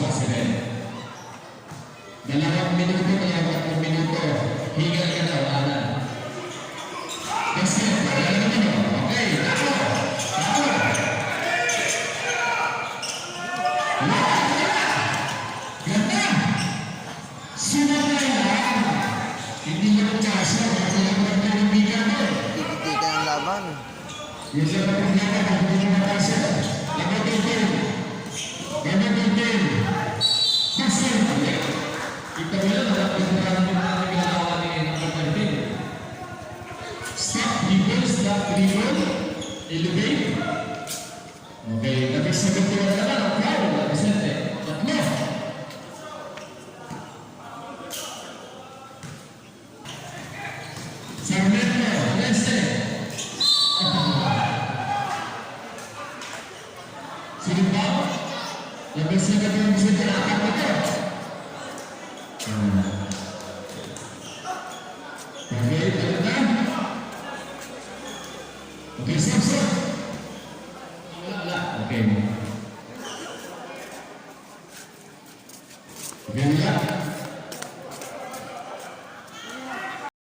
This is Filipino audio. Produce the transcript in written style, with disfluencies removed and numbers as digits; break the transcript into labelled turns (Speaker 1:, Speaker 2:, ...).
Speaker 1: president. 2 minuto kaya 3 minuto. Hingal ka daw, Alan. Kasi, pagkala naman o. Okay, tako. Tako. Ganda. Sinatay lang. Hindi nyo ng kasya. Kasi lang ng kaibigan mo.
Speaker 2: Titi-titi ang laban.
Speaker 1: Yung sa kapaglaban, hindi nyo ng kasya. Nagagagin. Nagagagin. Kasi, kita mo yan, nakapaglaban ng mga ginagawa ni Nagagagin. Stop dribble, elevate. Okay, labis na ganito na naman, ang foul, Vicente. Tatlo. Sarmiento, Leste. Sinibaw, labis na ganito ang Vicente, apat na ito. Okay, balik na. Okay, stop. Okay.